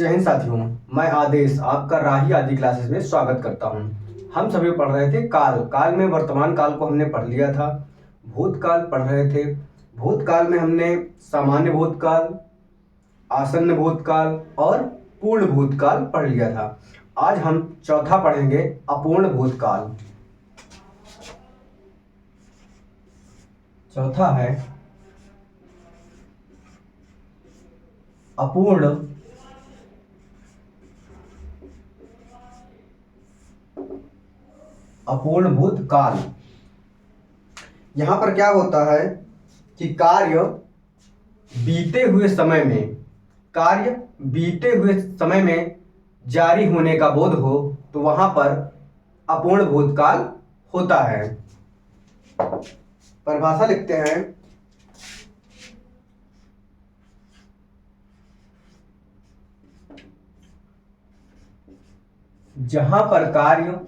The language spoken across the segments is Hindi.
जय हिंद साथियों, मैं आदेश आपका राही आदि क्लासेस में स्वागत करता हूं। हम सभी पढ़ रहे थे काल में वर्तमान काल को हमने पढ़ लिया था। भूतकाल पढ़ रहे थे। भूतकाल में हमने सामान्य भूतकाल, आसन्न भूतकाल और पूर्ण भूतकाल पढ़ लिया था। आज हम चौथा पढ़ेंगे, अपूर्ण भूतकाल। चौथा है अपूर्ण भूतकाल। यहां पर क्या होता है कि बीते हुए समय में जारी होने का बोध हो तो वहां पर अपूर्ण भूतकाल होता है। परिभाषा लिखते हैं, जहां पर कार्य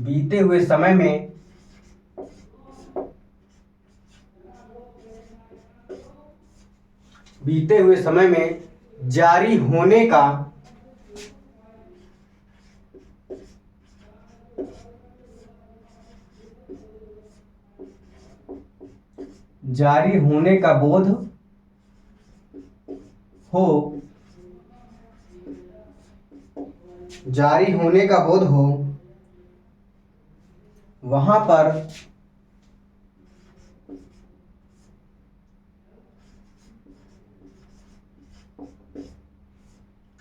बीते हुए समय में जारी होने का बोध हो वहां पर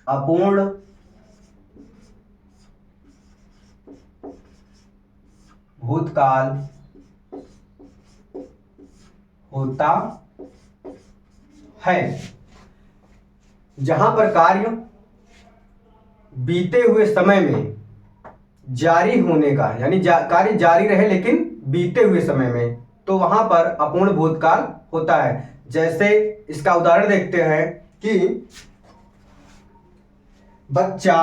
अपूर्ण भूतकाल होता है। जहां पर कार्य बीते हुए समय में जारी होने का यानी कार्य जारी रहे लेकिन बीते हुए समय में, तो वहां पर अपूर्ण भूतकाल होता है। जैसे इसका उदाहरण देखते हैं कि बच्चा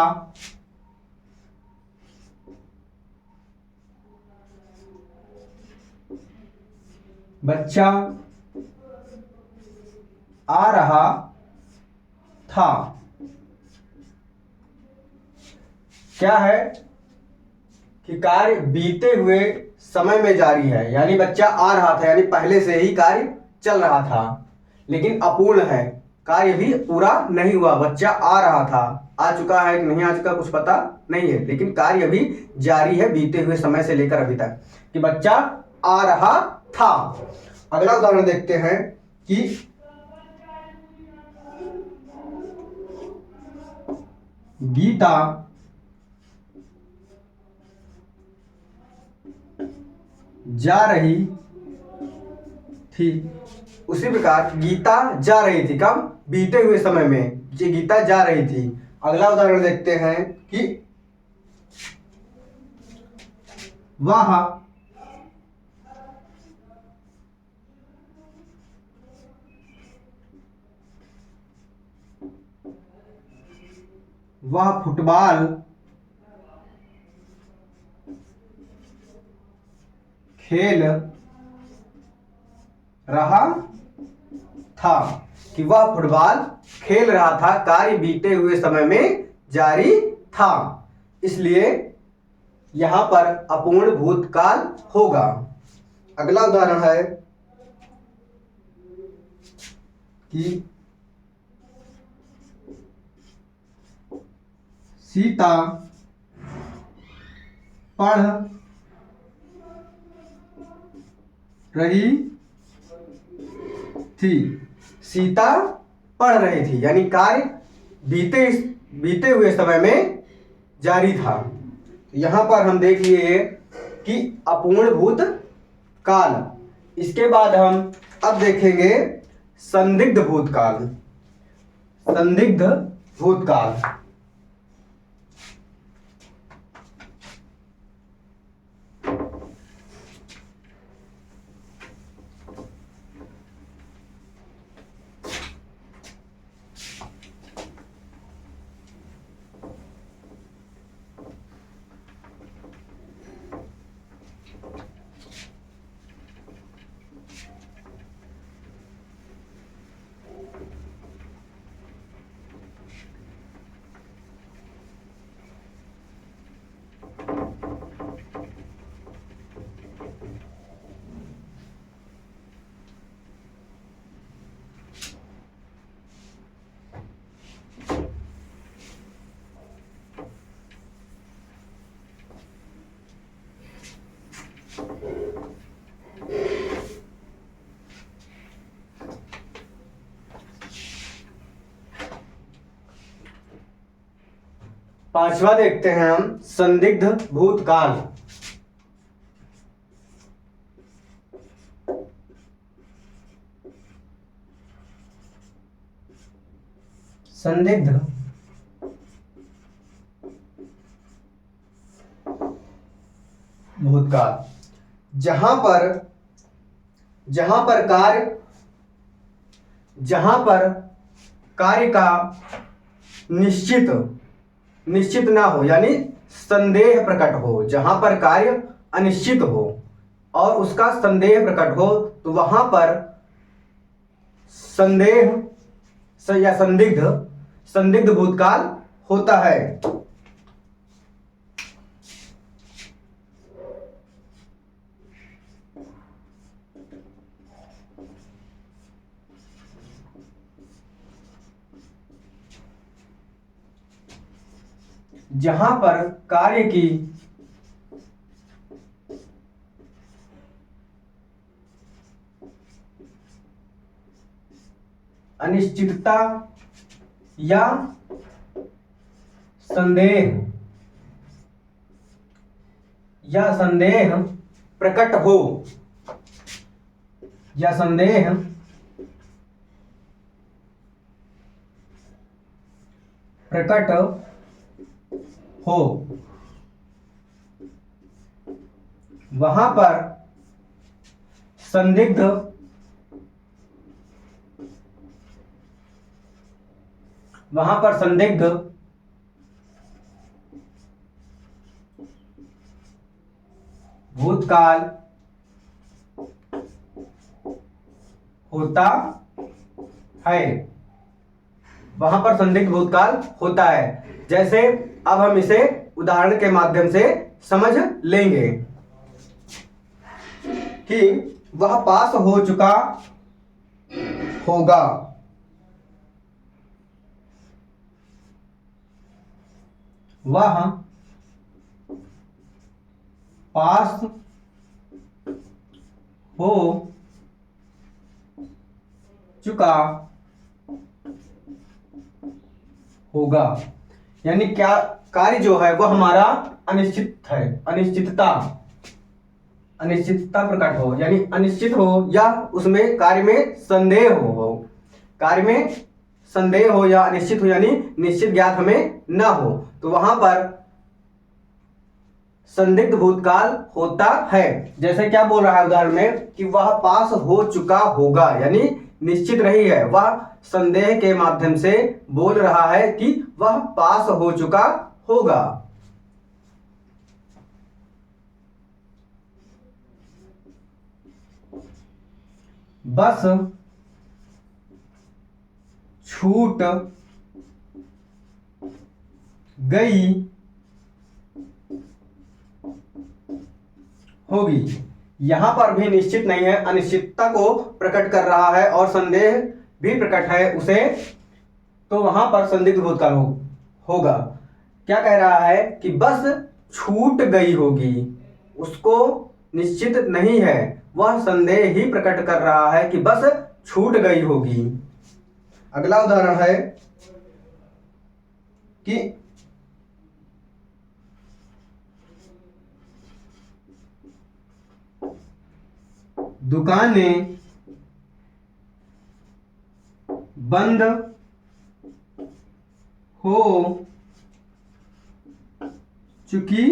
आ रहा था। क्या है कि कार्य बीते हुए समय में जारी है, यानी बच्चा आ रहा था, यानी पहले से ही कार्य चल रहा था, लेकिन अपूर्ण है, कार्य भी पूरा नहीं हुआ। बच्चा आ रहा था, आ चुका है कि नहीं आ चुका कुछ पता नहीं है, लेकिन कार्य भी जारी है बीते हुए समय से लेकर अभी तक, कि बच्चा आ रहा था। अगला उदाहरण देखते हैं कि गीता जा रही थी। उसी प्रकार गीता जा रही थी, कब? बीते हुए समय में जी गीता जा रही थी। अगला उदाहरण देखते हैं कि वह फुटबॉल खेल रहा था, कि वह फुटबॉल खेल रहा था, कार्य बीते हुए समय में जारी था, इसलिए यहां पर अपूर्ण भूतकाल होगा। अगला उदाहरण है कि सीता पढ़ रही थी। सीता पढ़ रही थी, यानी कार्य बीते हुए समय में जारी था। यहां पर हम देख लिए कि अपूर्ण भूतकाल। इसके बाद हम अब देखेंगे संदिग्ध भूतकाल। संदिग्ध भूतकाल पांचवा देखते हैं हम संदिग्ध भूतकाल। संदिग्ध भूतकाल, जहां पर कार्य का निश्चित ना हो, यानी संदेह प्रकट हो। जहां पर कार्य अनिश्चित हो और उसका संदेह प्रकट हो, तो वहां पर संदेह या संदिग्ध भूतकाल होता है। जहां पर कार्य की अनिश्चितता या संदेह प्रकट हो, वहां पर संदिग्ध भूतकाल होता है। होता है। जैसे अब हम इसे उदाहरण के माध्यम से समझ लेंगे कि वह पास हो चुका होगा। वह पास हो चुका होगा, यानी क्या कार्य जो है वह हमारा अनिश्चितता प्रकट हो, यानी अनिश्चित हो या उसमें कार्य में संदेह हो। कार्य में संदेह हो या अनिश्चित हो, यानी निश्चित ज्ञात हमें ना हो, तो वहां पर संदिग्ध भूतकाल होता है। जैसे क्या बोल रहा है उदाहरण में कि वह पास हो चुका होगा, यानी निश्चित नहीं है, वह संदेह के माध्यम से बोल रहा है कि वह पास हो चुका होगा। बस छूट गई होगी, यहां पर भी निश्चित नहीं है, अनिश्चितता को प्रकट कर रहा है और संदेह भी प्रकट है उसे, तो वहां पर संदिग्ध भूतकाल होगा। क्या कह रहा है कि बस छूट गई होगी, उसको निश्चित नहीं है, वह संदेह ही प्रकट कर रहा है कि बस छूट गई होगी। अगला उदाहरण है कि दुकानें बंद हो चुकी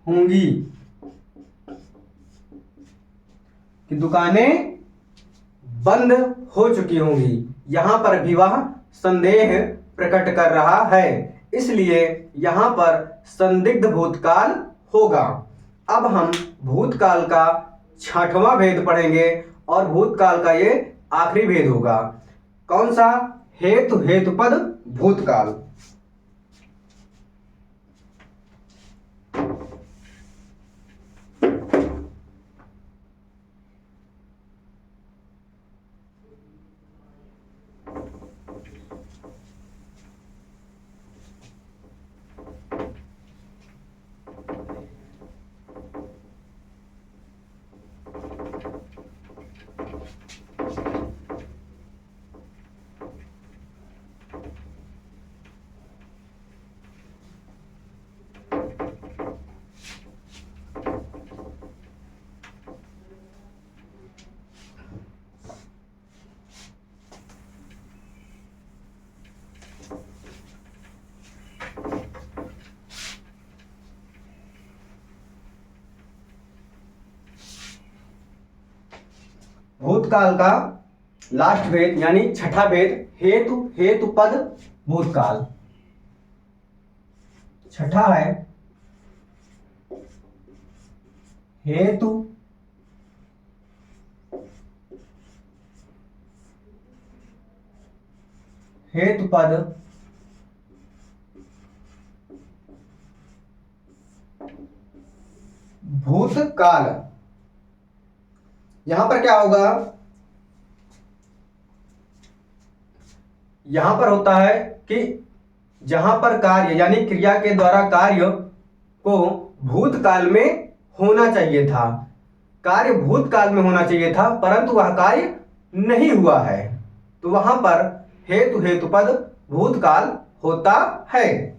होंगी, कि दुकानें बंद हो चुकी होंगी, यहां पर भी वह संदेह प्रकट कर रहा है, इसलिए यहां पर संदिग्ध भूतकाल होगा। अब हम भूतकाल का 6वां भेद पढ़ेंगे और भूतकाल का ये आखिरी भेद होगा। कौन सा? हेतुपद भूतकाल। भूतकाल का लास्ट भेद यानी छठा भेद हेतु, हेतु पद भूतकाल। छठा है हेतु हेतु पद भूतकाल। यहां पर क्या होगा, यहां पर होता है कि जहां पर कार्य यानी क्रिया के द्वारा कार्य को भूतकाल में होना चाहिए था, कार्य भूतकाल में होना चाहिए था परंतु वह कार्य नहीं हुआ है, तो वहां पर हेतु हेतु पद भूतकाल होता है।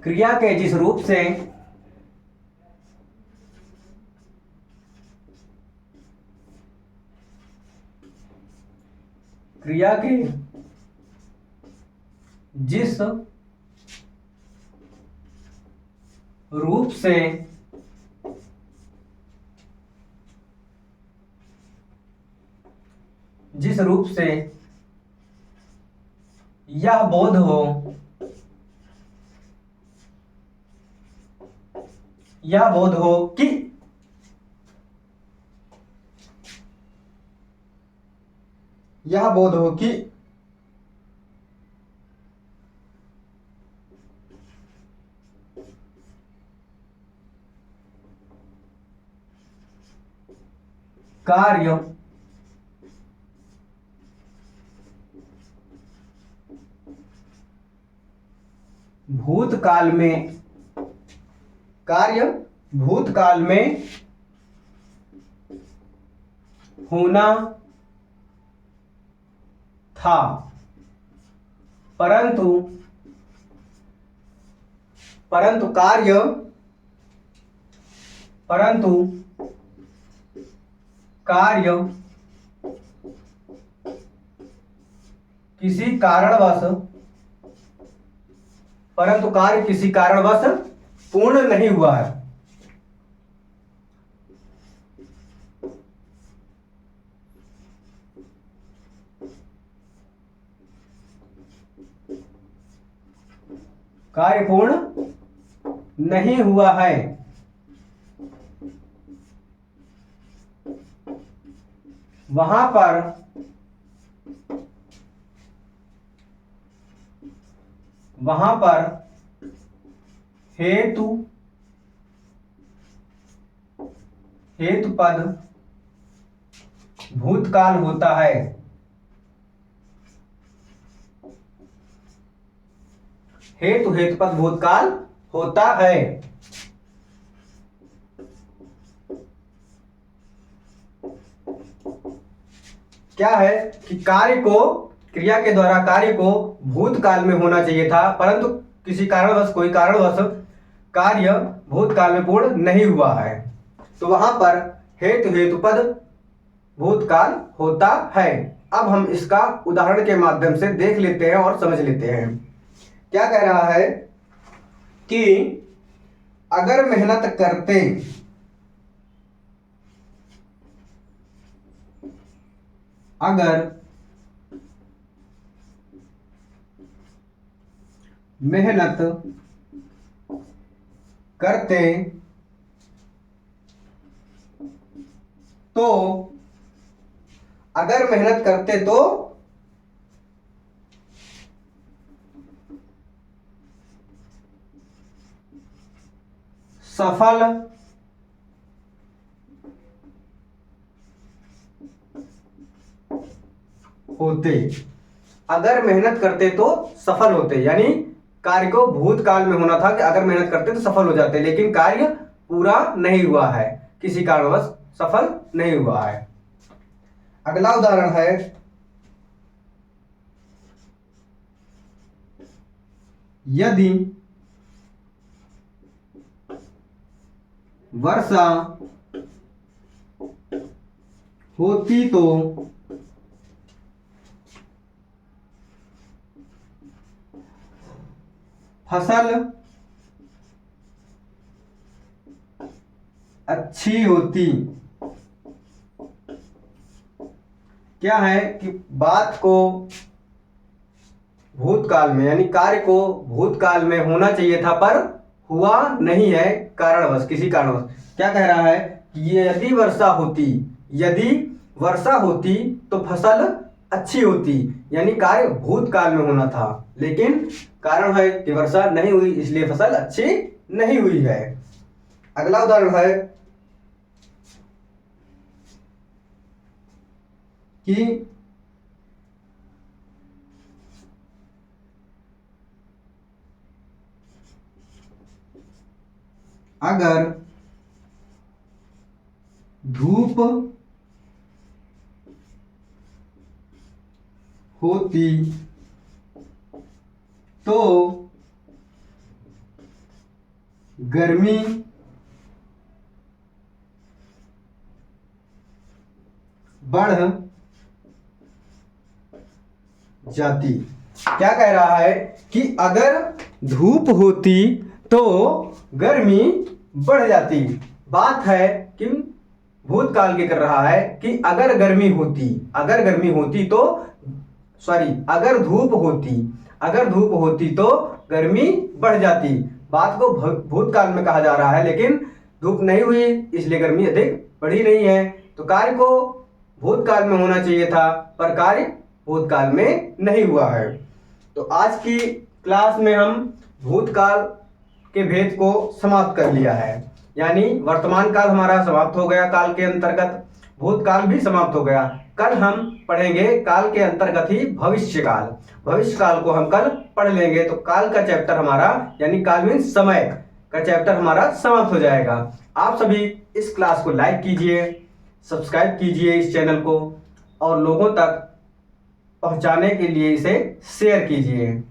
क्रिया के जिस रूप से क्रिया के जिस रूप से यह बोध हो, यह बोध हो कि यह बोध हो कि कार्य भूतकाल में, कार्य भूतकाल में होना था परंतु कार्य किसी कारणवश पूर्ण नहीं हुआ है। कार्य पूर्ण नहीं हुआ है, वहां पर हेतु पद भूतकाल होता है। हेतु पद भूतकाल होता है। क्या है कि क्रिया के द्वारा कार्य को भूतकाल में होना चाहिए था परंतु कोई कारणवश कार्य भूतकाल में पूर्ण नहीं हुआ है, तो वहां पर हेतु पद भूतकाल होता है। अब हम इसका उदाहरण के माध्यम से देख लेते हैं और समझ लेते हैं। क्या कह रहा है कि अगर मेहनत करते अगर मेहनत करते तो सफल होते। अगर मेहनत करते तो सफल होते, यानी कार्य को भूतकाल में होना था कि अगर मेहनत करते तो सफल हो जाते, लेकिन कार्य पूरा नहीं हुआ है, किसी कारणवश सफल नहीं हुआ है। अगला उदाहरण है यदि वर्षा होती तो फसल अच्छी होती। क्या है कि बात को भूतकाल में, यानी कार्य को भूतकाल में होना चाहिए था पर हुआ नहीं है कारणवश, किसी कारणवश। क्या कह रहा है कि यदि वर्षा होती तो फसल अच्छी होती, यानी कार्य भूतकाल में होना था, लेकिन कारण है कि वर्षा नहीं हुई, इसलिए फसल अच्छी नहीं हुई है। अगला उदाहरण है कि अगर धूप होती तो गर्मी बढ़ जाती। क्या कह रहा है कि अगर धूप होती तो गर्मी बढ़ जाती। बात है कि भूतकाल की कर रहा है कि अगर गर्मी होती तो अगर धूप होती तो गर्मी बढ़ जाती। बात को भूतकाल में कहा जा रहा है, लेकिन धूप नहीं हुई इसलिए गर्मी अधिक बढ़ी नहीं है। तो कार्य को भूतकाल में होना चाहिए था पर कार्य भूतकाल में नहीं हुआ है। तो आज की क्लास में हम भूतकाल के भेद को समाप्त कर लिया है, यानी वर्तमान काल हमारा समाप्त हो गया, काल के अंतर्गत भूतकाल भी समाप्त हो गया। कल हम पढ़ेंगे काल के अंतर्गत ही भविष्य काल को हम कल पढ़ लेंगे। तो काल का चैप्टर हमारा, यानी काल मीन्स समय का चैप्टर हमारा समाप्त हो जाएगा। आप सभी इस क्लास को लाइक कीजिए, सब्सक्राइब कीजिए इस चैनल को, और लोगों तक पहुंचाने के लिए इसे शेयर कीजिए।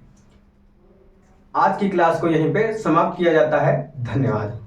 आज की क्लास को यहीं पे समाप्त किया जाता है। धन्यवाद।